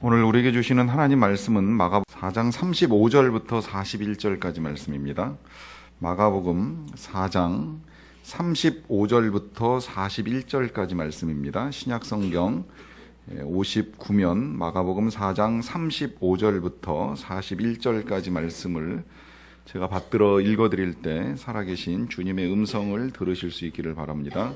오늘 우리에게 주시는 하나님 말씀은 마가복음 4장 35절부터 41절까지 말씀입니다. 마가복음 4장 35절부터 41절까지 말씀입니다. 신약성경 59면 마가복음 4장 35절부터 41절까지 말씀을 제가 받들어 읽어드릴 때 살아계신 주님의 음성을 들으실 수 있기를 바랍니다.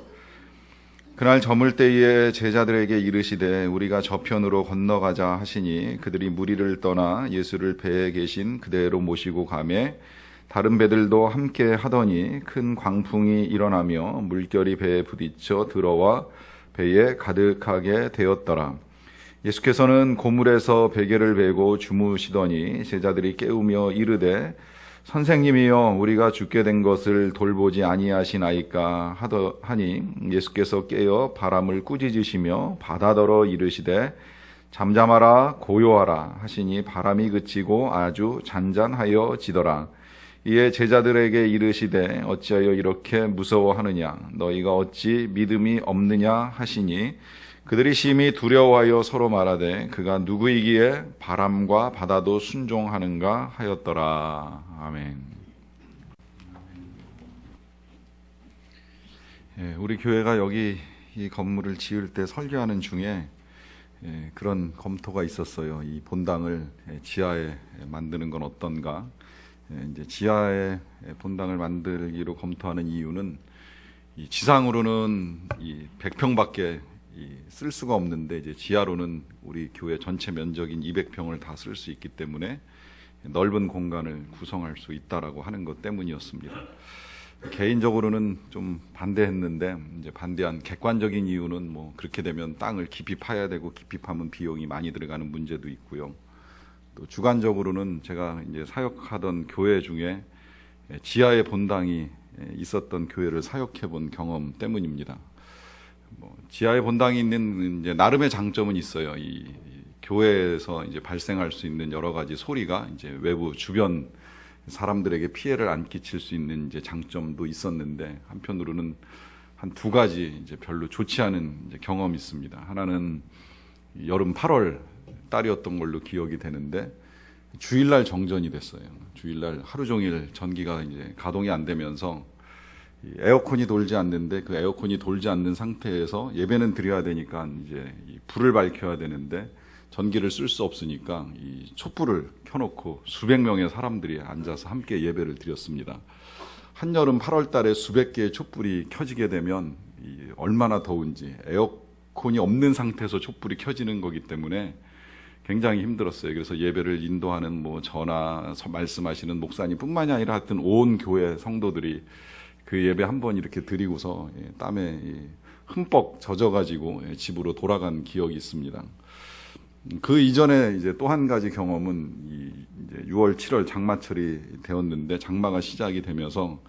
그날 저물 때에 제자들에게 이르시되 우리가 저편으로 건너가자 하시니 그들이 무리를 떠나 예수를 배에 계신 그대로 모시고 가매 다른 배들도 함께 하더니 큰 광풍이 일어나며 물결이 배에 부딪혀 들어와 배에 가득하게 되었더라. 예수께서는 고물에서 베개를 베고 주무시더니 제자들이 깨우며 이르되 선생님이여 우리가 죽게 된 것을 돌보지 아니하시나이까 하니 예수께서 깨어 바람을 꾸짖으시며 바다더러 이르시되 잠잠하라 고요하라 하시니 바람이 그치고 아주 잔잔하여 지더라. 이에 제자들에게 이르시되 어찌하여 이렇게 무서워하느냐 너희가 어찌 믿음이 없느냐 하시니 그들이 심히 두려워하여 서로 말하되 그가 누구이기에 바람과 바다도 순종하는가 하였더라. 아멘. 우리 교회가 여기 이 건물을 지을 때 설계하는 중에 그런 검토가 있었어요. 이 본당을 지하에 만드는 건 어떤가. 이제 지하에 본당을 만들기로 검토하는 이유는 이 지상으로는 이 100평밖에 쓸 수가 없는데 이제 지하로는 우리 교회 전체 면적인 200평을 다 쓸 수 있기 때문에 넓은 공간을 구성할 수 있다라고 하는 것 때문이었습니다. 개인적으로는 좀 반대했는데 이제 반대한 객관적인 이유는 뭐 그렇게 되면 땅을 깊이 파야 되고 깊이 파면 비용이 많이 들어가는 문제도 있고요. 또 주관적으로는 제가 이제 사역하던 교회 중에 지하에 본당이 있었던 교회를 사역해 본 경험 때문입니다. 지하에 본당이 있는 이제 나름의 장점은 있어요. 이 교회에서 이제 발생할 수 있는 여러 가지 소리가 이제 외부 주변 사람들에게 피해를 안 끼칠 수 있는 이제 장점도 있었는데 한편으로는 한 두 가지 이제 별로 좋지 않은 이제 경험이 있습니다. 하나는 여름 8월 달이었던 걸로 기억이 되는데 주일날 정전이 됐어요. 주일날 하루 종일 전기가 이제 가동이 안 되면서 에어컨이 돌지 않는데 그 에어컨이 돌지 않는 상태에서 예배는 드려야 되니까 이제 이 불을 밝혀야 되는데 전기를 쓸 수 없으니까 이 촛불을 켜놓고 수백 명의 사람들이 앉아서 함께 예배를 드렸습니다. 한여름 8월 달에 수백 개의 촛불이 켜지게 되면 얼마나 더운지 에어컨이 없는 상태에서 촛불이 켜지는 거기 때문에 굉장히 힘들었어요. 그래서 예배를 인도하는 뭐 저나 말씀하시는 목사님뿐만이 아니라 하여튼 온 교회 성도들이 그 예배 한 번 이렇게 드리고서 땀에 흠뻑 젖어가지고 집으로 돌아간 기억이 있습니다. 그 이전에 이제 또 한 가지 경험은 이제 6월, 7월 장마철이 되었는데 장마가 시작이 되면서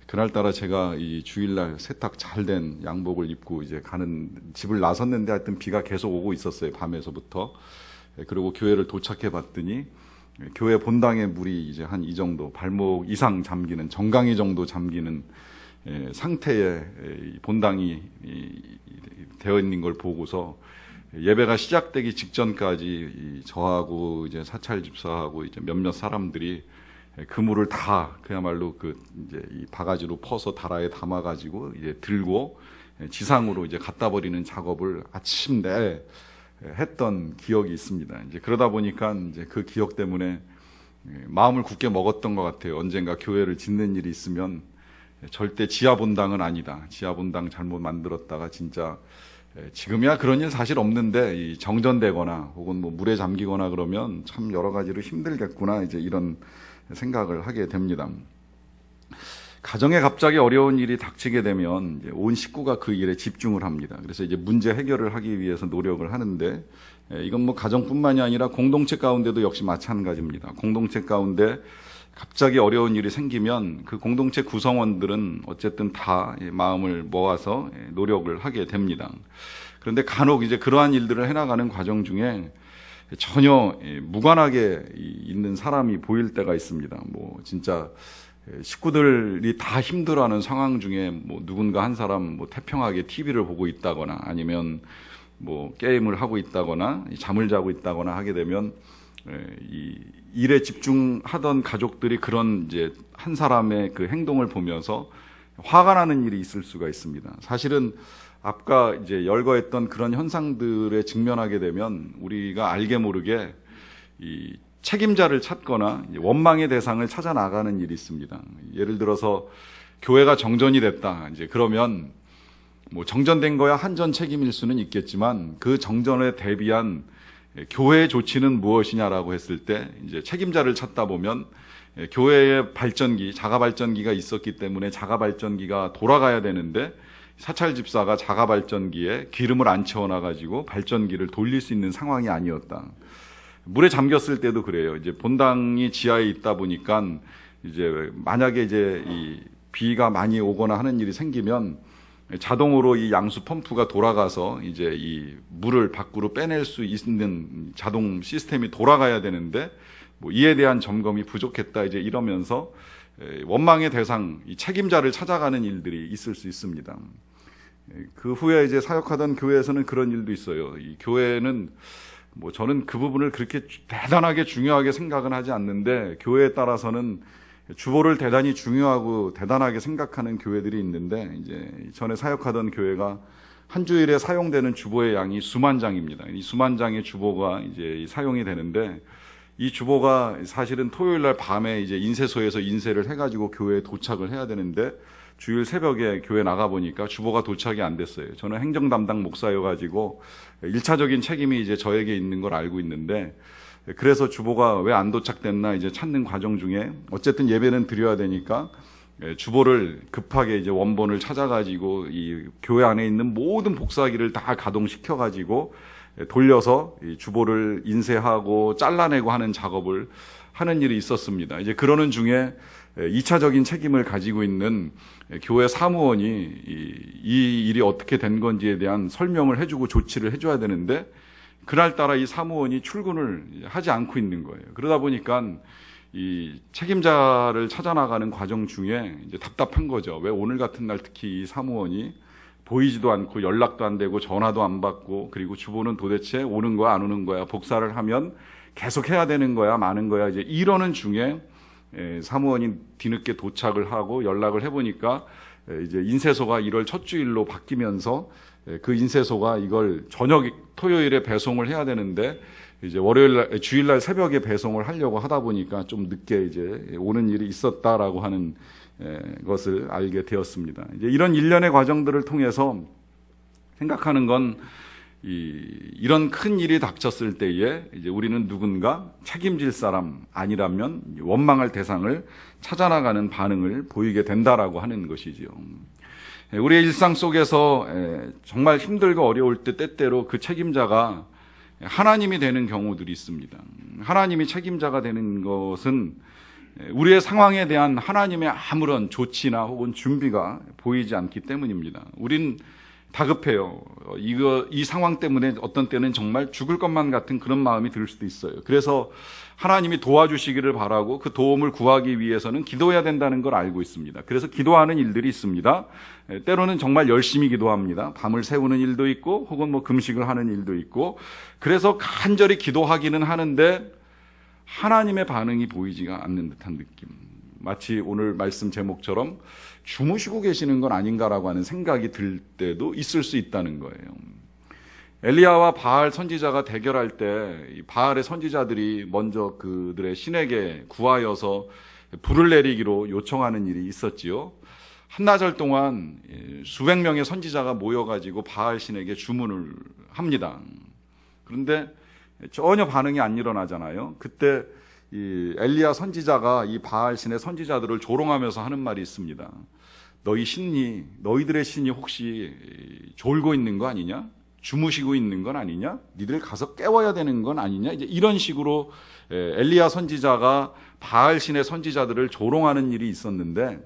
그날따라 제가 이 주일날 세탁 잘 된 양복을 입고 이제 가는 집을 나섰는데 하여튼 비가 계속 오고 있었어요. 밤에서부터. 그리고 교회를 도착해 봤더니 교회 본당의 물이 이제 한 이 정도 발목 이상 잠기는 정강이 정도 잠기는 상태의 본당이 되어 있는 걸 보고서 예배가 시작되기 직전까지 저하고 이제 사찰 집사하고 이제 몇몇 사람들이 그 물을 다 그야말로 그 이제 이 바가지로 퍼서 다라에 담아 가지고 이제 들고 지상으로 이제 갖다 버리는 작업을 아침 내 했던 기억이 있습니다. 이제 그러다 보니까 이제 그 기억 때문에 마음을 굳게 먹었던 것 같아요. 언젠가 교회를 짓는 일이 있으면 절대 지하 본당은 아니다. 지하 본당 잘못 만들었다가 진짜 지금이야 그런 일 사실 없는데 정전되거나 혹은 뭐 물에 잠기거나 그러면 참 여러 가지로 힘들겠구나 이제 이런 생각을 하게 됩니다. 가정에 갑자기 어려운 일이 닥치게 되면 이제 온 식구가 그 일에 집중을 합니다. 그래서 이제 문제 해결을 하기 위해서 노력을 하는데 이건 뭐 가정뿐만이 아니라 공동체 가운데도 역시 마찬가지입니다. 공동체 가운데 갑자기 어려운 일이 생기면 그 공동체 구성원들은 어쨌든 다 마음을 모아서 노력을 하게 됩니다. 그런데 간혹 이제 그러한 일들을 해나가는 과정 중에 전혀 무관하게 있는 사람이 보일 때가 있습니다. 뭐 진짜 식구들이 다 힘들어하는 상황 중에 뭐 누군가 한 사람 뭐 태평하게 TV를 보고 있다거나 아니면 뭐 게임을 하고 있다거나 잠을 자고 있다거나 하게 되면 이 일에 집중하던 가족들이 그런 이제 한 사람의 그 행동을 보면서 화가 나는 일이 있을 수가 있습니다. 사실은 아까 이제 열거했던 그런 현상들에 직면하게 되면 우리가 알게 모르게 이 책임자를 찾거나 원망의 대상을 찾아 나가는 일이 있습니다. 예를 들어서 교회가 정전이 됐다. 이제 그러면 뭐 정전된 거야 한전 책임일 수는 있겠지만 그 정전에 대비한 교회의 조치는 무엇이냐라고 했을 때 이제 책임자를 찾다 보면 교회의 발전기, 자가 발전기가 있었기 때문에 자가 발전기가 돌아가야 되는데 사찰 집사가 자가 발전기에 기름을 안 채워놔 가지고 발전기를 돌릴 수 있는 상황이 아니었다. 물에 잠겼을 때도 그래요. 이제 본당이 지하에 있다 보니까 이제 만약에 이제 이 비가 많이 오거나 하는 일이 생기면 자동으로 이 양수 펌프가 돌아가서 이제 이 물을 밖으로 빼낼 수 있는 자동 시스템이 돌아가야 되는데 뭐 이에 대한 점검이 부족했다 이제 이러면서 원망의 대상, 이 책임자를 찾아가는 일들이 있을 수 있습니다. 그 후에 이제 사역하던 교회에서는 그런 일도 있어요. 이 교회는 뭐 저는 그 부분을 그렇게 대단하게 중요하게 생각은 하지 않는데 교회에 따라서는 주보를 대단히 중요하고 대단하게 생각하는 교회들이 있는데 이제 전에 사역하던 교회가 한 주일에 사용되는 주보의 양이 수만 장입니다. 이 수만 장의 주보가 이제 사용이 되는데 이 주보가 사실은 토요일 날 밤에 이제 인쇄소에서 인쇄를 해가지고 교회에 도착을 해야 되는데 주일 새벽에 교회 나가 보니까 주보가 도착이 안 됐어요. 저는 행정 담당 목사여가지고 1차적인 책임이 이제 저에게 있는 걸 알고 있는데 그래서 주보가 왜 안 도착됐나 이제 찾는 과정 중에 어쨌든 예배는 드려야 되니까 주보를 급하게 이제 원본을 찾아가지고 이 교회 안에 있는 모든 복사기를 다 가동시켜가지고 돌려서 이 주보를 인쇄하고 잘라내고 하는 작업을 하는 일이 있었습니다. 이제 그러는 중에 2차적인 책임을 가지고 있는 교회 사무원이 이 일이 어떻게 된 건지에 대한 설명을 해주고 조치를 해줘야 되는데 그날따라 이 사무원이 출근을 하지 않고 있는 거예요. 그러다 보니까 이 책임자를 찾아 나가는 과정 중에 이제 답답한 거죠. 왜 오늘 같은 날 특히 이 사무원이 보이지도 않고 연락도 안 되고 전화도 안 받고 그리고 주보는 도대체 오는 거야 안 오는 거야 복사를 하면 계속 해야 되는 거야 마는 거야 이제 이러는 중에 사무원이 뒤늦게 도착을 하고 연락을 해보니까 이제 인쇄소가 1월 첫 주일로 바뀌면서 그 인쇄소가 이걸 저녁 토요일에 배송을 해야 되는데 이제 월요일 주일날 새벽에 배송을 하려고 하다 보니까 좀 늦게 이제 오는 일이 있었다라고 하는 것을 알게 되었습니다. 이제 이런 일련의 과정들을 통해서 생각하는 건 이런 큰 일이 닥쳤을 때에 이제 우리는 누군가 책임질 사람 아니라면 원망할 대상을 찾아나가는 반응을 보이게 된다라고 하는 것이지요. 우리의 일상 속에서 정말 힘들고 어려울 때 때때로 그 책임자가 하나님이 되는 경우들이 있습니다. 하나님이 책임자가 되는 것은 우리의 상황에 대한 하나님의 아무런 조치나 혹은 준비가 보이지 않기 때문입니다. 우린 다급해요. 이 상황 때문에 어떤 때는 정말 죽을 것만 같은 그런 마음이 들 수도 있어요. 그래서 하나님이 도와주시기를 바라고 그 도움을 구하기 위해서는 기도해야 된다는 걸 알고 있습니다. 그래서 기도하는 일들이 있습니다. 때로는 정말 열심히 기도합니다. 밤을 새우는 일도 있고 혹은 뭐 금식을 하는 일도 있고 그래서 간절히 기도하기는 하는데 하나님의 반응이 보이지가 않는 듯한 느낌. 마치 오늘 말씀 제목처럼 주무시고 계시는 건 아닌가라고 하는 생각이 들 때도 있을 수 있다는 거예요. 엘리야와 바알 선지자가 대결할 때 바알의 선지자들이 먼저 그들의 신에게 구하여서 불을 내리기로 요청하는 일이 있었지요. 한나절 동안 수백 명의 선지자가 모여가지고 바알 신에게 주문을 합니다. 그런데 전혀 반응이 안 일어나잖아요. 그때 이 엘리야 선지자가 이 바알 신의 선지자들을 조롱하면서 하는 말이 있습니다. 너희들의 신이 혹시 졸고 있는 거 아니냐? 주무시고 있는 건 아니냐? 니들 가서 깨워야 되는 건 아니냐? 이제 이런 식으로 엘리야 선지자가 바알 신의 선지자들을 조롱하는 일이 있었는데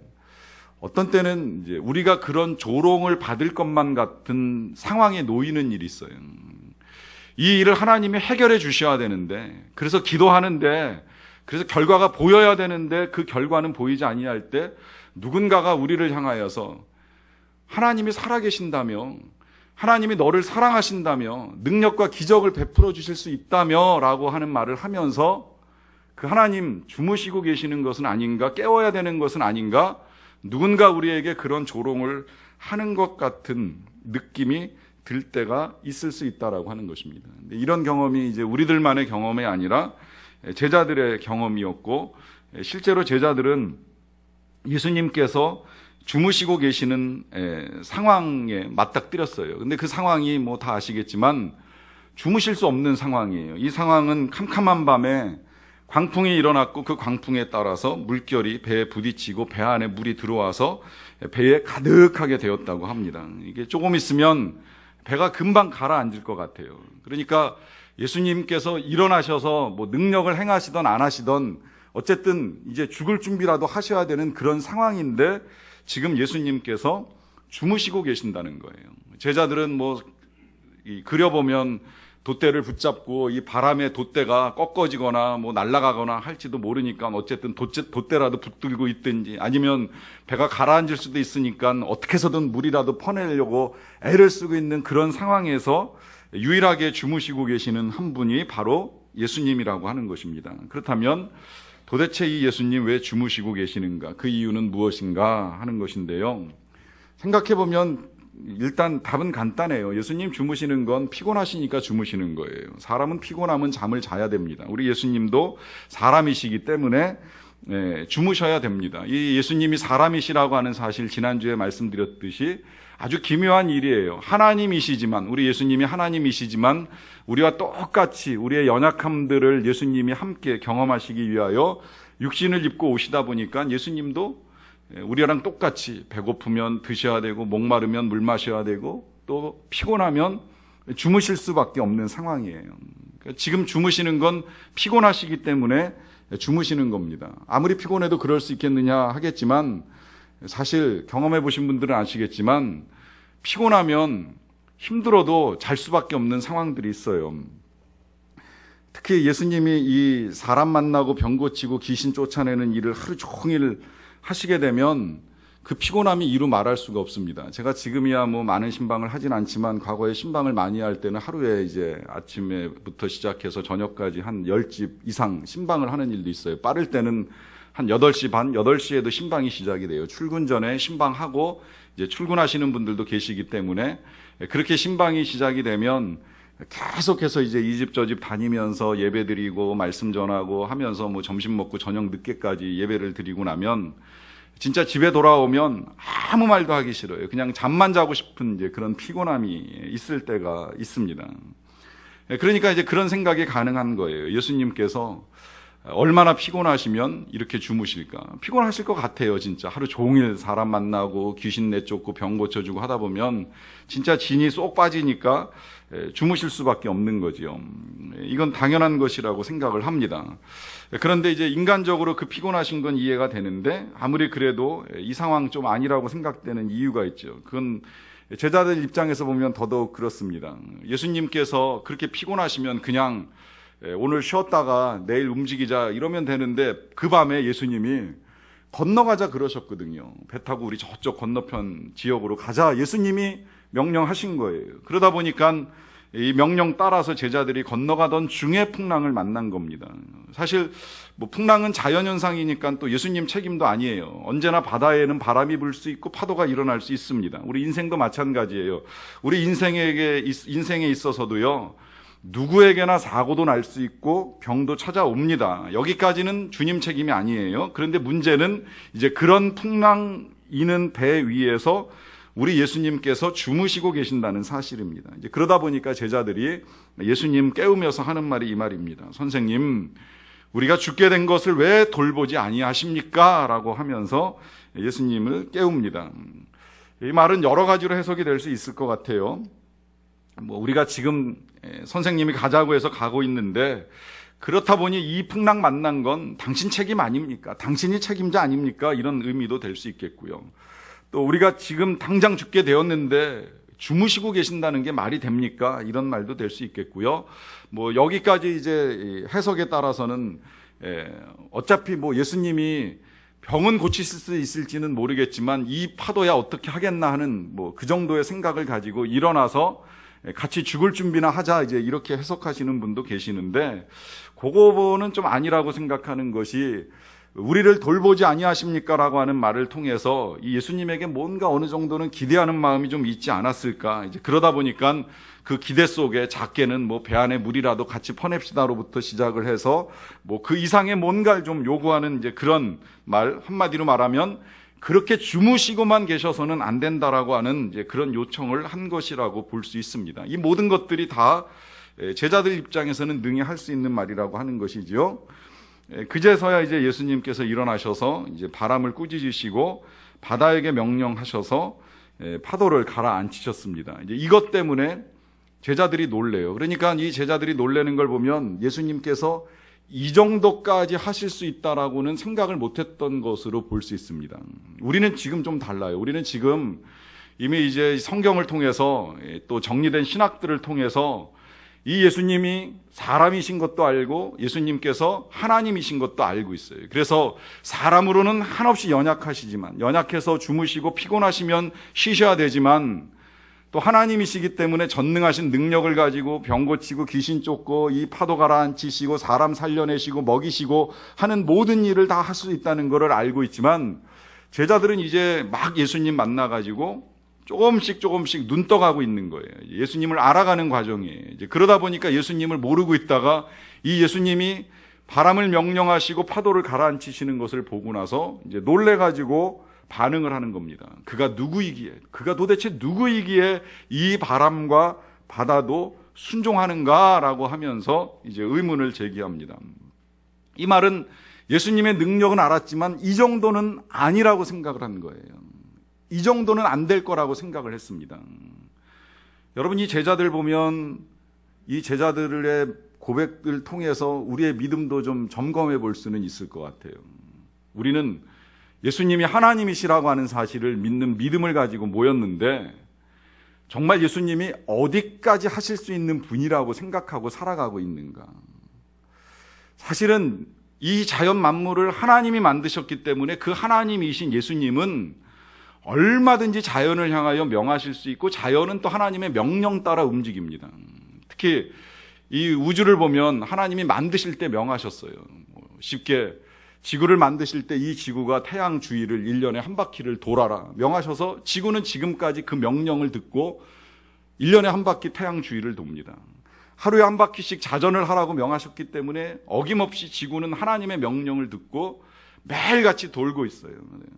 어떤 때는 이제 우리가 그런 조롱을 받을 것만 같은 상황에 놓이는 일이 있어요. 이 일을 하나님이 해결해 주셔야 되는데 그래서 기도하는데 그래서 결과가 보여야 되는데 그 결과는 보이지 아니할 때 누군가가 우리를 향하여서 하나님이 살아계신다며 하나님이 너를 사랑하신다며 능력과 기적을 베풀어 주실 수 있다며 라고 하는 말을 하면서 그 하나님 주무시고 계시는 것은 아닌가, 깨워야 되는 것은 아닌가, 누군가 우리에게 그런 조롱을 하는 것 같은 느낌이 들 때가 있을 수 있다라고 하는 것입니다. 이런 경험이 이제 우리들만의 경험이 아니라 제자들의 경험이었고, 실제로 제자들은 예수님께서 주무시고 계시는 상황에 맞닥뜨렸어요. 근데 그 상황이 뭐 다 아시겠지만 주무실 수 없는 상황이에요. 이 상황은 캄캄한 밤에 광풍이 일어났고 그 광풍에 따라서 물결이 배에 부딪히고 배 안에 물이 들어와서 배에 가득하게 되었다고 합니다. 이게 조금 있으면 배가 금방 가라앉을 것 같아요. 그러니까 예수님께서 일어나셔서 뭐 능력을 행하시던 안 하시던 어쨌든 이제 죽을 준비라도 하셔야 되는 그런 상황인데 지금 예수님께서 주무시고 계신다는 거예요. 제자들은 뭐 그려보면 돛대를 붙잡고 이 바람에 돛대가 꺾어지거나 뭐 날아가거나 할지도 모르니까 어쨌든 돛대라도 붙들고 있든지 아니면 배가 가라앉을 수도 있으니까 어떻게 해서든 물이라도 퍼내려고 애를 쓰고 있는 그런 상황에서 유일하게 주무시고 계시는 한 분이 바로 예수님이라고 하는 것입니다. 그렇다면 도대체 이 예수님 왜 주무시고 계시는가? 그 이유는 무엇인가 하는 것인데요. 생각해보면 일단 답은 간단해요. 예수님 주무시는 건 피곤하시니까 주무시는 거예요. 사람은 피곤하면 잠을 자야 됩니다. 우리 예수님도 사람이시기 때문에 주무셔야 됩니다. 이 예수님이 사람이시라고 하는 사실 지난주에 말씀드렸듯이 아주 기묘한 일이에요. 하나님이시지만, 우리 예수님이 하나님이시지만 우리와 똑같이 우리의 연약함들을 예수님이 함께 경험하시기 위하여 육신을 입고 오시다 보니까 예수님도 우리랑 똑같이 배고프면 드셔야 되고 목마르면 물 마셔야 되고 또 피곤하면 주무실 수밖에 없는 상황이에요. 지금 주무시는 건 피곤하시기 때문에 주무시는 겁니다. 아무리 피곤해도 그럴 수 있겠느냐 하겠지만 사실 경험해 보신 분들은 아시겠지만 피곤하면 힘들어도 잘 수밖에 없는 상황들이 있어요. 특히 예수님이 이 사람 만나고 병 고치고 귀신 쫓아내는 일을 하루 종일 하시게 되면 그 피곤함이 이루 말할 수가 없습니다. 제가 지금이야 뭐 많은 신방을 하진 않지만 과거에 신방을 많이 할 때는 하루에 이제 아침에부터 시작해서 저녁까지 한 10집 이상 신방을 하는 일도 있어요. 빠를 때는 한 8시 반, 8시에도 신방이 시작이 돼요. 출근 전에 신방하고 이제 출근하시는 분들도 계시기 때문에 그렇게 신방이 시작이 되면 계속해서 이제 이 집 저 집 다니면서 예배 드리고 말씀 전하고 하면서 뭐 점심 먹고 저녁 늦게까지 예배를 드리고 나면 진짜 집에 돌아오면 아무 말도 하기 싫어요. 그냥 잠만 자고 싶은 이제 그런 피곤함이 있을 때가 있습니다. 그러니까 이제 그런 생각이 가능한 거예요. 예수님께서 얼마나 피곤하시면 이렇게 주무실까? 피곤하실 것 같아요, 진짜. 하루 종일 사람 만나고 귀신 내쫓고 병 고쳐주고 하다 보면 진짜 진이 쏙 빠지니까 주무실 수밖에 없는 거지요. 이건 당연한 것이라고 생각을 합니다. 그런데 이제 인간적으로 그 피곤하신 건 이해가 되는데 아무리 그래도 이 상황 좀 아니라고 생각되는 이유가 있죠. 그건 제자들 입장에서 보면 더더욱 그렇습니다. 예수님께서 그렇게 피곤하시면 그냥 오늘 쉬었다가 내일 움직이자 이러면 되는데 그 밤에 예수님이 건너가자 그러셨거든요. 배 타고 우리 저쪽 건너편 지역으로 가자 예수님이 명령하신 거예요. 그러다 보니까 이 명령 따라서 제자들이 건너가던 중에 풍랑을 만난 겁니다. 사실 뭐 풍랑은 자연현상이니까 또 예수님 책임도 아니에요. 언제나 바다에는 바람이 불 수 있고 파도가 일어날 수 있습니다. 우리 인생도 마찬가지예요. 우리 인생에 있어서도요. 누구에게나 사고도 날 수 있고 병도 찾아옵니다. 여기까지는 주님 책임이 아니에요. 그런데 문제는 이제 그런 풍랑 이는 배 위에서 우리 예수님께서 주무시고 계신다는 사실입니다. 이제 그러다 보니까 제자들이 예수님 깨우면서 하는 말이 이 말입니다. 선생님, 우리가 죽게 된 것을 왜 돌보지 아니하십니까? 라고 하면서 예수님을 깨웁니다. 이 말은 여러 가지로 해석이 될 수 있을 것 같아요. 우리가 지금 선생님이 가자고 해서 가고 있는데 그렇다 보니 이 풍랑 만난 건 당신 책임 아닙니까? 당신이 책임자 아닙니까? 이런 의미도 될 수 있겠고요. 또 우리가 지금 당장 죽게 되었는데 주무시고 계신다는 게 말이 됩니까? 이런 말도 될 수 있겠고요. 뭐 여기까지 이제 해석에 따라서는 어차피 뭐 예수님이 병은 고칠 수 있을지는 모르겠지만 이 파도야 어떻게 하겠나 하는 뭐 그 정도의 생각을 가지고 일어나서 같이 죽을 준비나 하자 이제 이렇게 해석하시는 분도 계시는데, 그거는 좀 아니라고 생각하는 것이, 우리를 돌보지 아니하십니까라고 하는 말을 통해서 이 예수님에게 뭔가 어느 정도는 기대하는 마음이 좀 있지 않았을까. 이제 그러다 보니까 그 기대 속에 작게는 뭐 배 안에 물이라도 같이 퍼냅시다로부터 시작을 해서 뭐 그 이상의 뭔가를 좀 요구하는 이제 그런 말, 한마디로 말하면 그렇게 주무시고만 계셔서는 안 된다라고 하는 이제 그런 요청을 한 것이라고 볼 수 있습니다. 이 모든 것들이 다 제자들 입장에서는 능히 할 수 있는 말이라고 하는 것이지요. 그제서야 이제 예수님께서 일어나셔서 이제 바람을 꾸짖으시고 바다에게 명령하셔서 파도를 가라앉히셨습니다. 이제 이것 때문에 제자들이 놀래요. 그러니까 이 제자들이 놀래는 걸 보면 예수님께서 이 정도까지 하실 수 있다라고는 생각을 못했던 것으로 볼 수 있습니다. 우리는 지금 좀 달라요. 우리는 지금 이미 이제 성경을 통해서 또 정리된 신학들을 통해서 이 예수님이 사람이신 것도 알고 예수님께서 하나님이신 것도 알고 있어요. 그래서 사람으로는 한없이 연약하시지만, 연약해서 주무시고 피곤하시면 쉬셔야 되지만, 또 하나님이시기 때문에 전능하신 능력을 가지고 병 고치고 귀신 쫓고 이 파도 가라앉히시고 사람 살려내시고 먹이시고 하는 모든 일을 다 할 수 있다는 것을 알고 있지만, 제자들은 이제 막 예수님 만나가지고 조금씩 눈 떠가고 있는 거예요. 예수님을 알아가는 과정이에요. 이제 그러다 보니까 예수님을 모르고 있다가 이 예수님이 바람을 명령하시고 파도를 가라앉히시는 것을 보고 나서 이제 놀래가지고 반응을 하는 겁니다. 그가 누구이기에, 그가 도대체 누구이기에 이 바람과 바다도 순종하는가라고 하면서 이제 의문을 제기합니다. 이 말은 예수님의 능력은 알았지만 이 정도는 아니라고 생각을 한 거예요. 이 정도는 안 될 거라고 생각을 했습니다. 여러분, 이 제자들 보면 이 제자들의 고백을 통해서 우리의 믿음도 좀 점검해 볼 수는 있을 것 같아요. 우리는 예수님이 하나님이시라고 하는 사실을 믿는 믿음을 가지고 모였는데, 정말 예수님이 어디까지 하실 수 있는 분이라고 생각하고 살아가고 있는가? 사실은 이 자연 만물을 하나님이 만드셨기 때문에 그 하나님이신 예수님은 얼마든지 자연을 향하여 명하실 수 있고, 자연은 또 하나님의 명령 따라 움직입니다. 특히 이 우주를 보면 하나님이 만드실 때 명하셨어요. 쉽게 지구를 만드실 때 이 지구가 태양 주위를 1년에 한 바퀴를 돌아라 명하셔서 지구는 지금까지 그 명령을 듣고 1년에 한 바퀴 태양 주위를 돕니다. 하루에 한 바퀴씩 자전을 하라고 명하셨기 때문에 어김없이 지구는 하나님의 명령을 듣고 매일같이 돌고 있어요.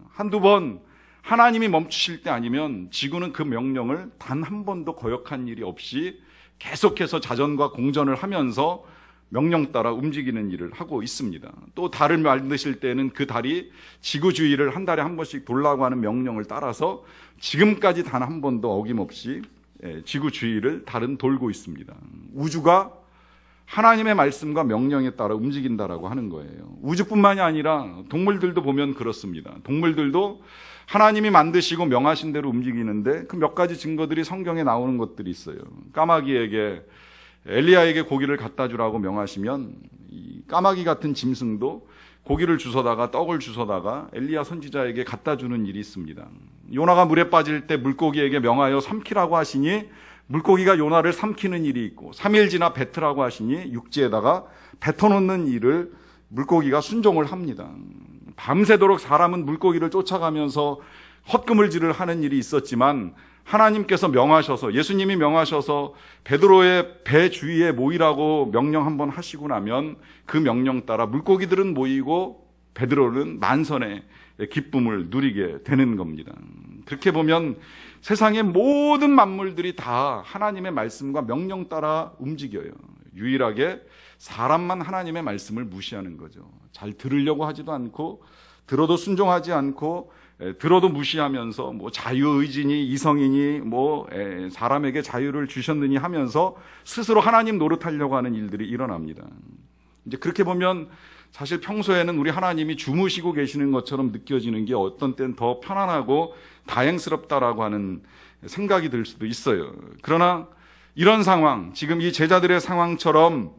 한두 번 하나님이 멈추실 때 아니면 지구는 그 명령을 단 한 번도 거역한 일이 없이 계속해서 자전과 공전을 하면서 명령 따라 움직이는 일을 하고 있습니다. 또 달을 만드실 때는 그 달이 지구 주위를 한 달에 한 번씩 돌라고 하는 명령을 따라서 지금까지 단 한 번도 어김없이 지구 주위를 달은 돌고 있습니다. 우주가 하나님의 말씀과 명령에 따라 움직인다라고 하는 거예요. 우주뿐만이 아니라 동물들도 보면 그렇습니다. 동물들도 하나님이 만드시고 명하신 대로 움직이는데 그 몇 가지 증거들이 성경에 나오는 것들이 있어요. 까마귀에게 엘리야에게 고기를 갖다 주라고 명하시면 이 까마귀 같은 짐승도 고기를 주워다가 떡을 주워다가 엘리야 선지자에게 갖다 주는 일이 있습니다. 요나가 물에 빠질 때 물고기에게 명하여 삼키라고 하시니 물고기가 요나를 삼키는 일이 있고, 3일 지나 뱉으라고 하시니 육지에다가 뱉어놓는 일을 물고기가 순종을 합니다. 밤새도록 사람은 물고기를 쫓아가면서 헛금을질을 하는 일이 있었지만, 하나님께서 명하셔서, 예수님이 명하셔서 베드로의 배 주위에 모이라고 명령 한번 하시고 나면 그 명령 따라 물고기들은 모이고 베드로는 만선의 기쁨을 누리게 되는 겁니다. 그렇게 보면 세상의 모든 만물들이 다 하나님의 말씀과 명령 따라 움직여요. 유일하게 사람만 하나님의 말씀을 무시하는 거죠. 잘 들으려고 하지도 않고, 들어도 순종하지 않고, 들어도 무시하면서 뭐 자유의지니 이성이니 뭐 사람에게 자유를 주셨느니 하면서 스스로 하나님 노릇하려고 하는 일들이 일어납니다. 이제 그렇게 보면 사실 평소에는 우리 하나님이 주무시고 계시는 것처럼 느껴지는 게 어떤 때는 더 편안하고 다행스럽다라고 하는 생각이 들 수도 있어요. 그러나 이런 상황, 지금 이 제자들의 상황처럼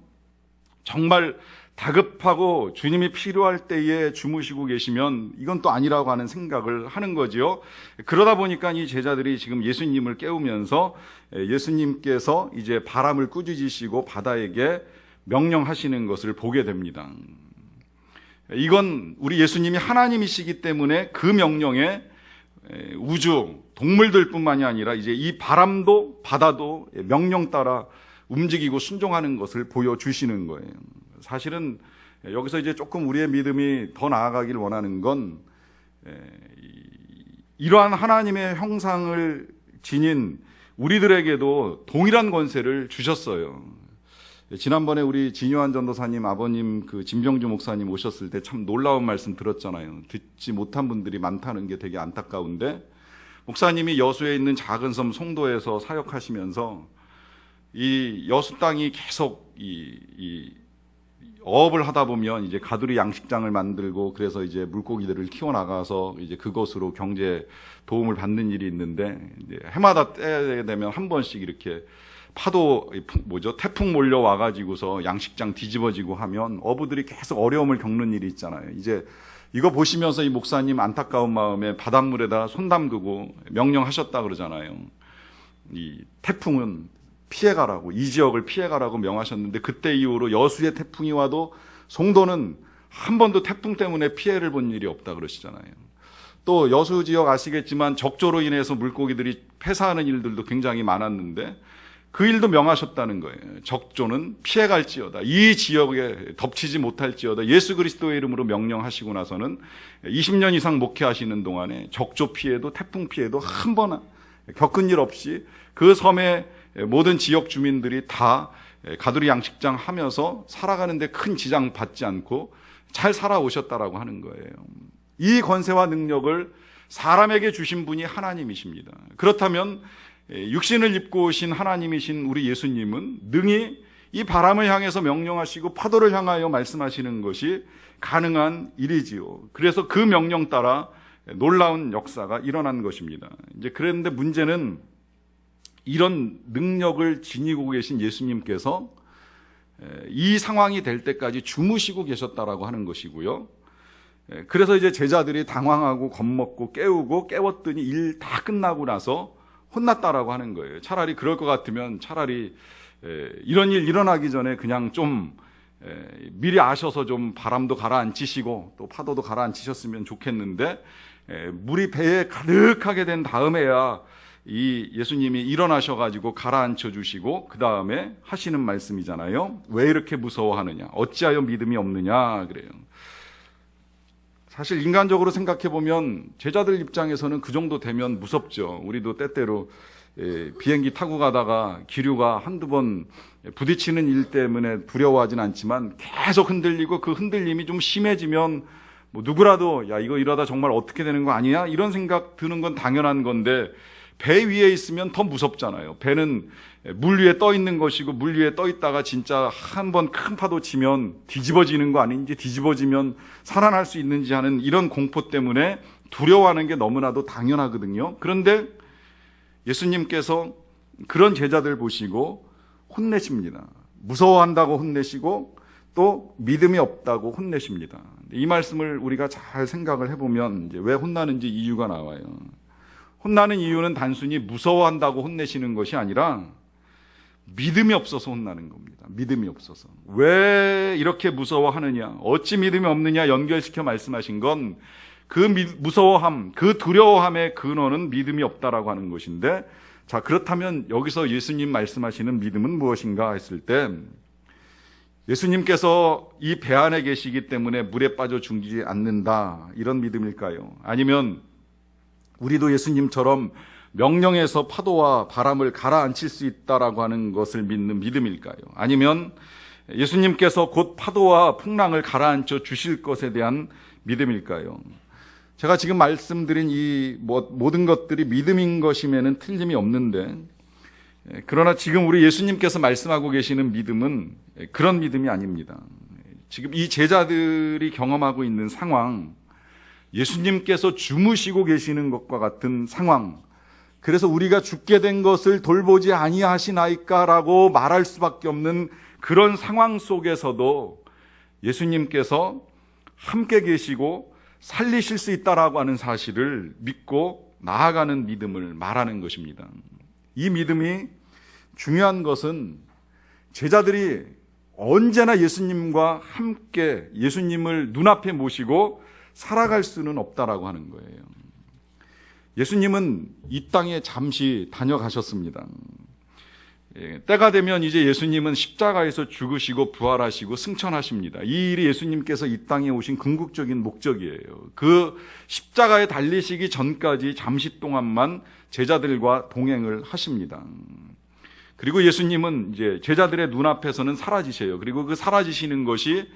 정말 다급하고 주님이 필요할 때에 주무시고 계시면 이건 또 아니라고 하는 생각을 하는 거지요. 그러다 보니까 이 제자들이 지금 예수님을 깨우면서 예수님께서 이제 바람을 꾸짖으시고 바다에게 명령하시는 것을 보게 됩니다. 이건 우리 예수님이 하나님이시기 때문에 그 명령에 우주, 동물들뿐만이 아니라 이제 이 바람도 바다도 명령 따라 움직이고 순종하는 것을 보여주시는 거예요. 사실은 여기서 이제 조금 우리의 믿음이 더 나아가길 원하는 건 이러한 하나님의 형상을 지닌 우리들에게도 동일한 권세를 주셨어요. 지난번에 우리 진요한 전도사님 아버님 그 진병주 목사님 오셨을 때 참 놀라운 말씀 들었잖아요. 듣지 못한 분들이 많다는 게 되게 안타까운데, 목사님이 여수에 있는 작은 섬 송도에서 사역하시면서 이 여수 땅이 계속 이 어업을 하다 보면 이제 가두리 양식장을 만들고 그래서 이제 물고기들을 키워나가서 이제 그것으로 경제 도움을 받는 일이 있는데, 이제 해마다 때 되면 한 번씩 이렇게 파도 태풍 몰려와 가지고서 양식장 뒤집어지고 하면 어부들이 계속 어려움을 겪는 일이 있잖아요. 이제 이거 보시면서 이 목사님 안타까운 마음에 바닷물에다 손 담그고 명령하셨다 그러잖아요. 이 태풍은 피해가라고, 이 지역을 피해가라고 명하셨는데, 그때 이후로 여수에 태풍이 와도 송도는 한 번도 태풍 때문에 피해를 본 일이 없다 그러시잖아요. 또 여수 지역 아시겠지만 적조로 인해서 물고기들이 폐사하는 일들도 굉장히 많았는데 그 일도 명하셨다는 거예요. 적조는 피해갈지어다, 이 지역에 덮치지 못할지어다. 예수 그리스도의 이름으로 명령하시고 나서는 20년 이상 목회하시는 동안에 적조 피해도 태풍 피해도 한 번 겪은 일 없이 그 섬의 모든 지역 주민들이 다 가두리 양식장 하면서 살아가는데 큰 지장 받지 않고 잘 살아오셨다라고 하는 거예요. 이 권세와 능력을 사람에게 주신 분이 하나님이십니다. 그렇다면 육신을 입고 오신 하나님이신 우리 예수님은 능히 이 바람을 향해서 명령하시고 파도를 향하여 말씀하시는 것이 가능한 일이지요. 그래서 그 명령 따라 놀라운 역사가 일어난 것입니다. 이제 그런데 문제는 이런 능력을 지니고 계신 예수님께서 이 상황이 될 때까지 주무시고 계셨다라고 하는 것이고요. 그래서 이제 제자들이 당황하고 겁먹고 깨우고 깨웠더니 일 다 끝나고 나서 혼났다라고 하는 거예요. 차라리 그럴 것 같으면 차라리 이런 일 일어나기 전에 그냥 좀 미리 아셔서 좀 바람도 가라앉히시고 또 파도도 가라앉히셨으면 좋겠는데, 물이 배에 가득하게 된 다음에야 이 예수님이 일어나셔가지고 가라앉혀 주시고 그 다음에 하시는 말씀이잖아요. 왜 이렇게 무서워하느냐, 어찌하여 믿음이 없느냐 그래요. 사실 인간적으로 생각해 보면 제자들 입장에서는 그 정도 되면 무섭죠. 우리도 때때로 비행기 타고 가다가 기류가 한두 번 부딪히는 일 때문에 두려워하진 않지만 계속 흔들리고 그 흔들림이 좀 심해지면 뭐 누구라도 야 이거 이러다 정말 어떻게 되는 거 아니야? 이런 생각 드는 건 당연한 건데, 배 위에 있으면 더 무섭잖아요. 배는 물 위에 떠 있는 것이고 물 위에 떠 있다가 진짜 한 번 큰 파도 치면 뒤집어지는 거 아닌지, 뒤집어지면 살아날 수 있는지 하는 이런 공포 때문에 두려워하는 게 너무나도 당연하거든요. 그런데 예수님께서 그런 제자들 보시고 혼내십니다. 무서워한다고 혼내시고 또 믿음이 없다고 혼내십니다. 이 말씀을 우리가 잘 생각을 해보면 이제 왜 혼나는지 이유가 나와요. 혼나는 이유는 단순히 무서워한다고 혼내시는 것이 아니라 믿음이 없어서 혼나는 겁니다. 믿음이 없어서. 왜 이렇게 무서워하느냐, 어찌 믿음이 없느냐 연결시켜 말씀하신 건 그 무서워함, 그 두려워함의 근원은 믿음이 없다라고 하는 것인데, 자, 그렇다면 여기서 예수님 말씀하시는 믿음은 무엇인가 했을 때, 예수님께서 이 배 안에 계시기 때문에 물에 빠져 죽지 않는다, 이런 믿음일까요? 아니면 우리도 예수님처럼 명령해서 파도와 바람을 가라앉힐 수 있다라고 하는 것을 믿는 믿음일까요? 아니면 예수님께서 곧 파도와 풍랑을 가라앉혀 주실 것에 대한 믿음일까요? 제가 지금 말씀드린 이 모든 것들이 믿음인 것임에는 틀림이 없는데, 그러나 지금 우리 예수님께서 말씀하고 계시는 믿음은 그런 믿음이 아닙니다. 지금 이 제자들이 경험하고 있는 상황, 예수님께서 주무시고 계시는 것과 같은 상황, 그래서 우리가 죽게 된 것을 돌보지 아니하시나이까라고 말할 수밖에 없는 그런 상황 속에서도 예수님께서 함께 계시고 살리실 수 있다라고 하는 사실을 믿고 나아가는 믿음을 말하는 것입니다. 이 믿음이 중요한 것은 제자들이 언제나 예수님과 함께 예수님을 눈앞에 모시고 살아갈 수는 없다라고 하는 거예요. 예수님은 이 땅에 잠시 다녀가셨습니다. 때가 되면 이제 예수님은 십자가에서 죽으시고 부활하시고 승천하십니다. 이 일이 예수님께서 이 땅에 오신 궁극적인 목적이에요. 그 십자가에 달리시기 전까지 잠시 동안만 제자들과 동행을 하십니다. 그리고 예수님은 이제 제자들의 눈앞에서는 사라지셔요. 그리고 그 사라지시는 것이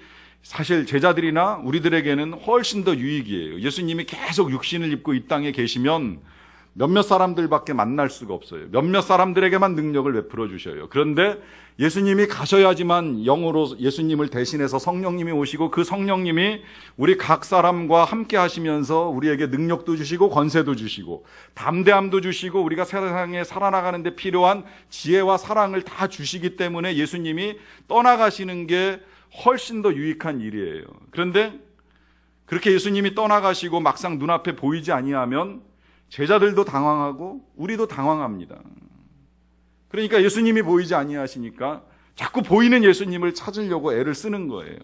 사실 제자들이나 우리들에게는 훨씬 더 유익이에요. 예수님이 계속 육신을 입고 이 땅에 계시면 몇몇 사람들밖에 만날 수가 없어요. 몇몇 사람들에게만 능력을 베풀어 주셔요. 그런데 예수님이 가셔야지만 영으로 예수님을 대신해서 성령님이 오시고 그 성령님이 우리 각 사람과 함께 하시면서 우리에게 능력도 주시고 권세도 주시고 담대함도 주시고 우리가 세상에 살아나가는 데 필요한 지혜와 사랑을 다 주시기 때문에 예수님이 떠나가시는 게 훨씬 더 유익한 일이에요. 그런데 그렇게 예수님이 떠나가시고 막상 눈앞에 보이지 아니하면 제자들도 당황하고 우리도 당황합니다. 그러니까 예수님이 보이지 아니하시니까 자꾸 보이는 예수님을 찾으려고 애를 쓰는 거예요.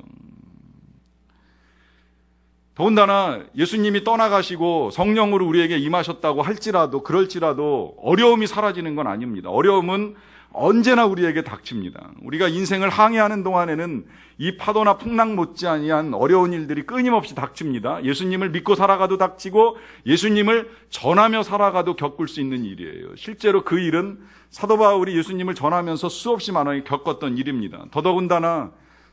더군다나 예수님이 떠나가시고 성령으로 우리에게 임하셨다고 할지라도 그럴지라도 어려움이 사라지는 건 아닙니다. 어려움은 언제나 우리에게 닥칩니다. 우리가 인생을 항해하는 동안에는 이 파도나 풍랑 못지아니한 어려운 일들이 끊임없이 닥칩니다. 예수님을 믿고 살아가도 닥치고 예수님을 전하며 살아가도 겪을 수 있는 일이에요. 실제로 그 일은 사도 바울이 예수님을 전하면서 수없이 많이 겪었던 일입니다. 더더군다나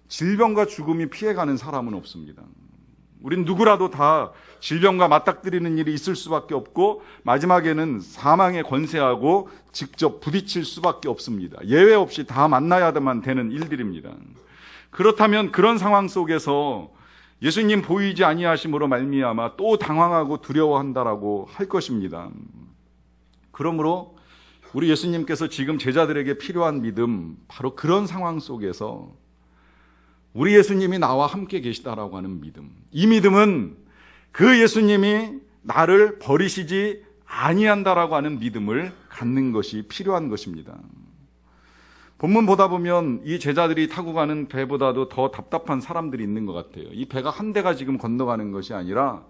질병과 죽음이 피해가는 사람은 없습니다. 우린 누구라도 다 질병과 맞닥뜨리는 일이 있을 수밖에 없고 마지막에는 사망에 권세하고 직접 부딪힐 수밖에 없습니다. 예외 없이 다 만나야만 되는 일들입니다. 그렇다면 그런 상황 속에서 예수님 보이지 아니하심으로 말미암아 또 당황하고 두려워한다라고 할 것입니다. 그러므로 우리 예수님께서 지금 제자들에게 필요한 믿음, 바로 그런 상황 속에서 우리 예수님이 나와 함께 계시다라고 하는 믿음. 이 믿음은 그 예수님이 나를 버리시지 아니한다라고 하는 믿음을 갖는 것이 필요한 것입니다. 본문 보다 보면 이 제자들이 타고 가는 배보다도 더 답답한 사람들이 있는 것 같아요. 이 배가 한 대가 지금 건너가는 것이 아니라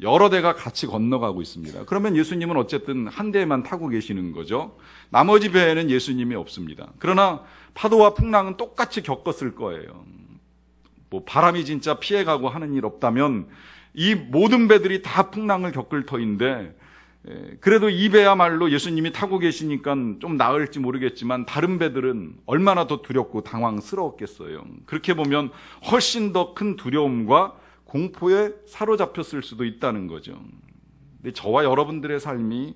여러 대가 같이 건너가고 있습니다. 그러면 예수님은 어쨌든 한 대만 타고 계시는 거죠. 나머지 배에는 예수님이 없습니다. 그러나 파도와 풍랑은 똑같이 겪었을 거예요. 바람이 진짜 피해가고 하는 일 없다면 이 모든 배들이 다 풍랑을 겪을 터인데 그래도 이 배야말로 예수님이 타고 계시니까 좀 나을지 모르겠지만 다른 배들은 얼마나 더 두렵고 당황스러웠겠어요. 그렇게 보면 훨씬 더 큰 두려움과 공포에 사로잡혔을 수도 있다는 거죠. 근데 저와 여러분들의 삶이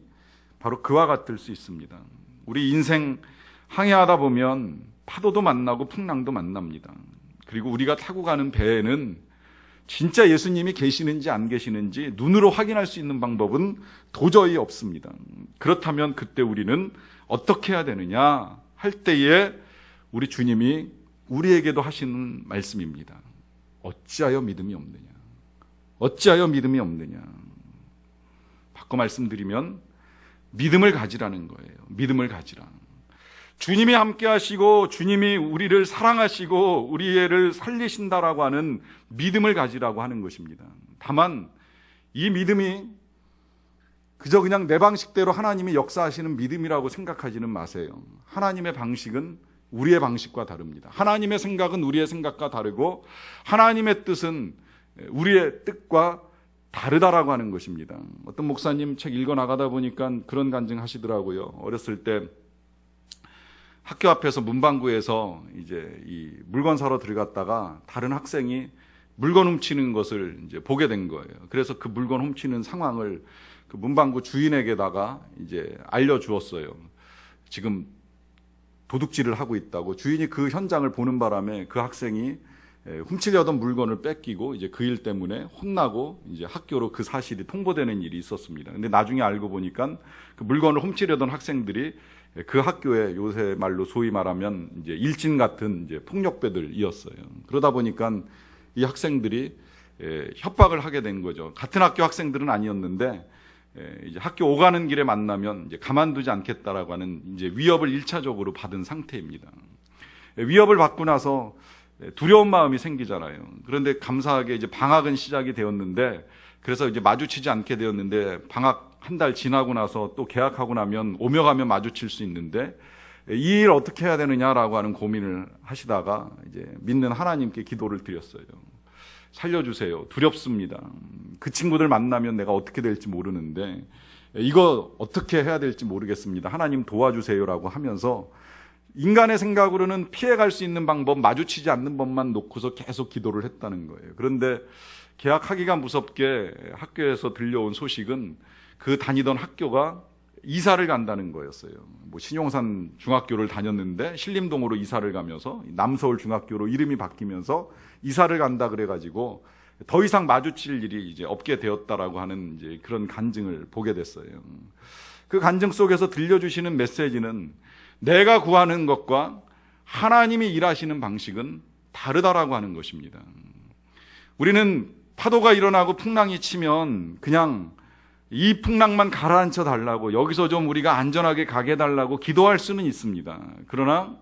바로 그와 같을 수 있습니다. 우리 인생 항해하다 보면 파도도 만나고 풍랑도 만납니다. 그리고 우리가 타고 가는 배에는 진짜 예수님이 계시는지 안 계시는지 눈으로 확인할 수 있는 방법은 도저히 없습니다. 그렇다면 그때 우리는 어떻게 해야 되느냐 할 때에 우리 주님이 우리에게도 하시는 말씀입니다. 어찌하여 믿음이 없느냐. 어찌하여 믿음이 없느냐. 바꿔 말씀드리면 믿음을 가지라는 거예요. 믿음을 가지라. 주님이 함께 하시고 주님이 우리를 사랑하시고 우리를 살리신다라고 하는 믿음을 가지라고 하는 것입니다. 다만 이 믿음이 그저 그냥 내 방식대로 하나님이 역사하시는 믿음이라고 생각하지는 마세요. 하나님의 방식은 우리의 방식과 다릅니다. 하나님의 생각은 우리의 생각과 다르고 하나님의 뜻은 우리의 뜻과 다르다라고 하는 것입니다. 어떤 목사님 책 읽어 나가다 보니까 그런 간증하시더라고요. 어렸을 때 학교 앞에서 문방구에서 이제 이 물건 사러 들어갔다가 다른 학생이 물건 훔치는 것을 이제 보게 된 거예요. 그래서 그 물건 훔치는 상황을 그 문방구 주인에게다가 이제 알려주었어요. 지금 도둑질을 하고 있다고. 주인이 그 현장을 보는 바람에 그 학생이 훔치려던 물건을 뺏기고 이제 그 일 때문에 혼나고 이제 학교로 그 사실이 통보되는 일이 있었습니다. 근데 나중에 알고 보니까 그 물건을 훔치려던 학생들이 그 학교에 요새 말로 소위 말하면 이제 일진 같은 이제 폭력배들이었어요. 그러다 보니까 이 학생들이 협박을 하게 된 거죠. 같은 학교 학생들은 아니었는데 이제 학교 오가는 길에 만나면 이제 가만두지 않겠다라고 하는 이제 위협을 1차적으로 받은 상태입니다. 위협을 받고 나서 두려운 마음이 생기잖아요. 그런데 감사하게 이제 방학은 시작이 되었는데, 그래서 이제 마주치지 않게 되었는데, 방학 한 달 지나고 나서 또 개학하고 나면 오며 가며 마주칠 수 있는데, 이 일 어떻게 해야 되느냐라고 하는 고민을 하시다가 이제 믿는 하나님께 기도를 드렸어요. 살려주세요. 두렵습니다. 그 친구들 만나면 내가 어떻게 될지 모르는데 이거 어떻게 해야 될지 모르겠습니다. 하나님 도와주세요라고 하면서 인간의 생각으로는 피해갈 수 있는 방법, 마주치지 않는 법만 놓고서 계속 기도를 했다는 거예요. 그런데 개학하기가 무섭게 학교에서 들려온 소식은 그 다니던 학교가 이사를 간다는 거였어요. 신용산 중학교를 다녔는데 신림동으로 이사를 가면서 남서울 중학교로 이름이 바뀌면서 이사를 간다 그래가지고 더 이상 마주칠 일이 이제 없게 되었다라고 하는 이제 그런 간증을 보게 됐어요. 그 간증 속에서 들려주시는 메시지는 내가 구하는 것과 하나님이 일하시는 방식은 다르다라고 하는 것입니다. 우리는 파도가 일어나고 풍랑이 치면 그냥 이 풍랑만 가라앉혀 달라고, 여기서 좀 우리가 안전하게 가게 해달라고 기도할 수는 있습니다. 그러나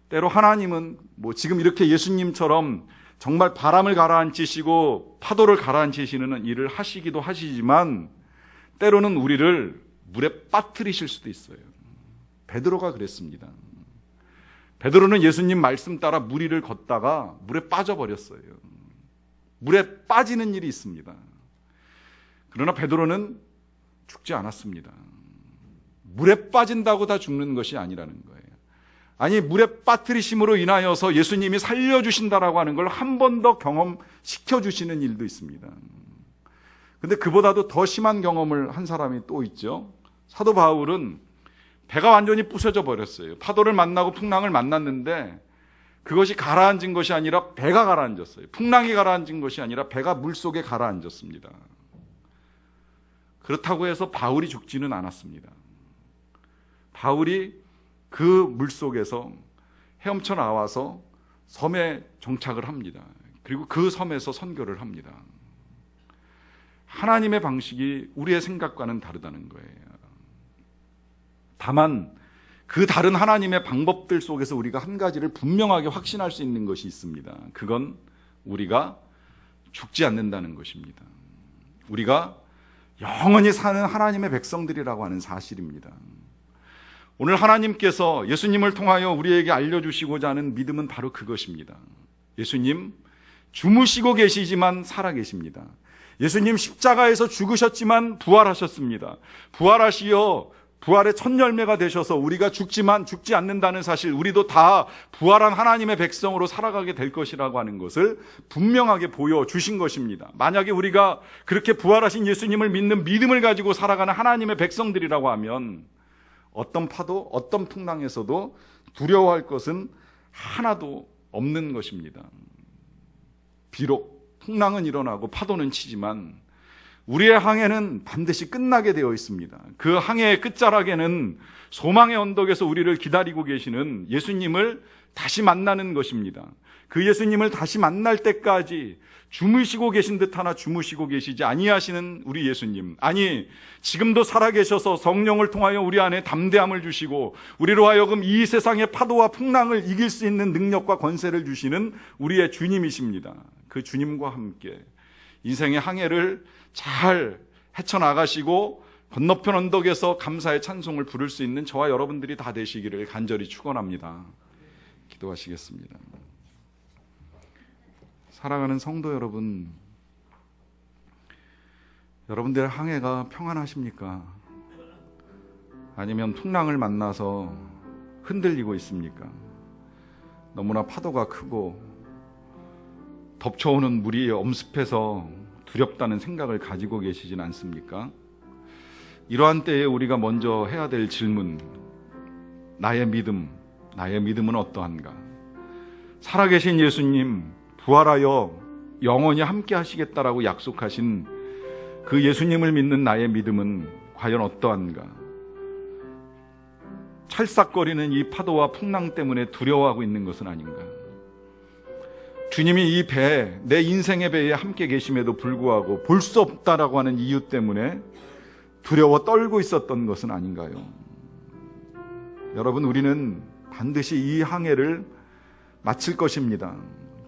때로 하나님은 지금 이렇게 예수님처럼 정말 바람을 가라앉히시고 파도를 가라앉히시는 일을 하시기도 하시지만 때로는 우리를 물에 빠뜨리실 수도 있어요. 베드로가 그랬습니다. 베드로는 예수님 말씀 따라 물 위를 걷다가 물에 빠져버렸어요. 물에 빠지는 일이 있습니다. 그러나 베드로는 죽지 않았습니다. 물에 빠진다고 다 죽는 것이 아니라는 거예요. 아니, 물에 빠뜨리심으로 인하여서 예수님이 살려주신다라고 하는 걸 한 번 더 경험시켜주시는 일도 있습니다. 근데 그보다도 더 심한 경험을 한 사람이 또 있죠. 사도 바울은 배가 완전히 부서져 버렸어요. 파도를 만나고 풍랑을 만났는데 그것이 가라앉은 것이 아니라 배가 가라앉았어요. 풍랑이 가라앉은 것이 아니라 배가 물속에 가라앉았습니다. 그렇다고 해서 바울이 죽지는 않았습니다. 바울이 그 물속에서 헤엄쳐 나와서 섬에 정착을 합니다. 그리고 그 섬에서 선교를 합니다. 하나님의 방식이 우리의 생각과는 다르다는 거예요. 다만 그 다른 하나님의 방법들 속에서 우리가 한 가지를 분명하게 확신할 수 있는 것이 있습니다. 그건 우리가 죽지 않는다는 것입니다. 우리가 영원히 사는 하나님의 백성들이라고 하는 사실입니다. 오늘 하나님께서 예수님을 통하여 우리에게 알려주시고자 하는 믿음은 바로 그것입니다. 예수님 주무시고 계시지만 살아계십니다. 예수님 십자가에서 죽으셨지만 부활하셨습니다. 부활하시어 부활의 첫 열매가 되셔서 우리가 죽지만 죽지 않는다는 사실, 우리도 다 부활한 하나님의 백성으로 살아가게 될 것이라고 하는 것을 분명하게 보여주신 것입니다. 만약에 우리가 그렇게 부활하신 예수님을 믿는 믿음을 가지고 살아가는 하나님의 백성들이라고 하면 어떤 파도, 어떤 풍랑에서도 두려워할 것은 하나도 없는 것입니다. 비록 풍랑은 일어나고 파도는 치지만 우리의 항해는 반드시 끝나게 되어 있습니다. 그 항해의 끝자락에는 소망의 언덕에서 우리를 기다리고 계시는 예수님을 다시 만나는 것입니다. 그 예수님을 다시 만날 때까지 주무시고 계신 듯 하나 주무시고 계시지 아니하시는 우리 예수님, 아니 지금도 살아계셔서 성령을 통하여 우리 안에 담대함을 주시고 우리로 하여금 이 세상의 파도와 풍랑을 이길 수 있는 능력과 권세를 주시는 우리의 주님이십니다. 그 주님과 함께 인생의 항해를 잘 헤쳐나가시고 건너편 언덕에서 감사의 찬송을 부를 수 있는 저와 여러분들이 다 되시기를 간절히 축원합니다. 기도하시겠습니다. 사랑하는 성도 여러분, 여러분들의 항해가 평안하십니까? 아니면 풍랑을 만나서 흔들리고 있습니까? 너무나 파도가 크고 덮쳐오는 물이 엄습해서 두렵다는 생각을 가지고 계시진 않습니까? 이러한 때에 우리가 먼저 해야 될 질문, 나의 믿음은 어떠한가? 살아계신 예수님, 부활하여 영원히 함께 하시겠다라고 약속하신 그 예수님을 믿는 나의 믿음은 과연 어떠한가? 찰싹거리는 이 파도와 풍랑 때문에 두려워하고 있는 것은 아닌가? 주님이 이 배, 내 인생의 배에 함께 계심에도 불구하고 볼 수 없다라고 하는 이유 때문에 두려워 떨고 있었던 것은 아닌가요? 여러분, 우리는 반드시 이 항해를 마칠 것입니다.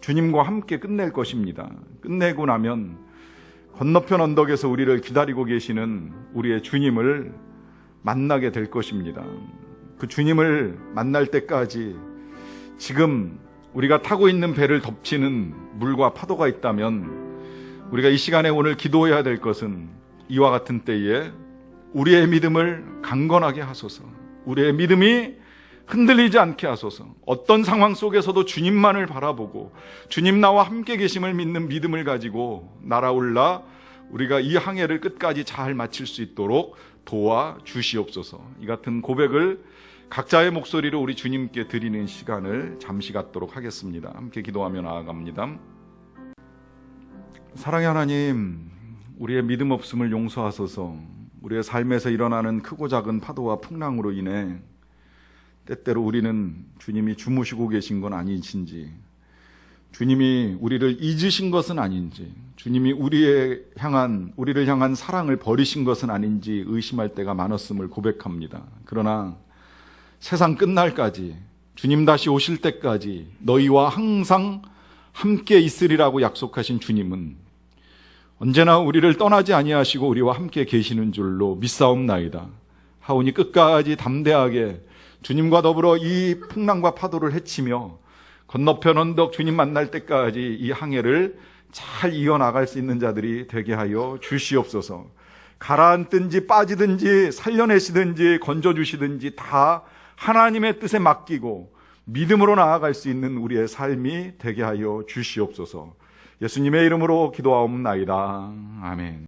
주님과 함께 끝낼 것입니다. 끝내고 나면 건너편 언덕에서 우리를 기다리고 계시는 우리의 주님을 만나게 될 것입니다. 그 주님을 만날 때까지 지금 우리가 타고 있는 배를 덮치는 물과 파도가 있다면 우리가 이 시간에 오늘 기도해야 될 것은 이와 같은 때에 우리의 믿음을 강건하게 하소서, 우리의 믿음이 흔들리지 않게 하소서, 어떤 상황 속에서도 주님만을 바라보고 주님 나와 함께 계심을 믿는 믿음을 가지고 날아올라 우리가 이 항해를 끝까지 잘 마칠 수 있도록 도와주시옵소서. 이 같은 고백을 각자의 목소리로 우리 주님께 드리는 시간을 잠시 갖도록 하겠습니다. 함께 기도하며 나아갑니다. 사랑의 하나님, 우리의 믿음 없음을 용서하소서. 우리의 삶에서 일어나는 크고 작은 파도와 풍랑으로 인해 때때로 우리는 주님이 주무시고 계신 건 아니신지, 주님이 우리를 잊으신 것은 아닌지, 주님이 우리를 향한 사랑을 버리신 것은 아닌지 의심할 때가 많았음을 고백합니다. 그러나 세상 끝날까지, 주님 다시 오실 때까지 너희와 항상 함께 있으리라고 약속하신 주님은 언제나 우리를 떠나지 아니하시고 우리와 함께 계시는 줄로 믿사옵나이다. 하오니 끝까지 담대하게 주님과 더불어 이 풍랑과 파도를 헤치며 건너편 언덕 주님 만날 때까지 이 항해를 잘 이어나갈 수 있는 자들이 되게 하여 주시옵소서. 가라앉든지 빠지든지 살려내시든지 건져주시든지 다 하나님의 뜻에 맡기고 믿음으로 나아갈 수 있는 우리의 삶이 되게 하여 주시옵소서. 예수님의 이름으로 기도하옵나이다. 아멘.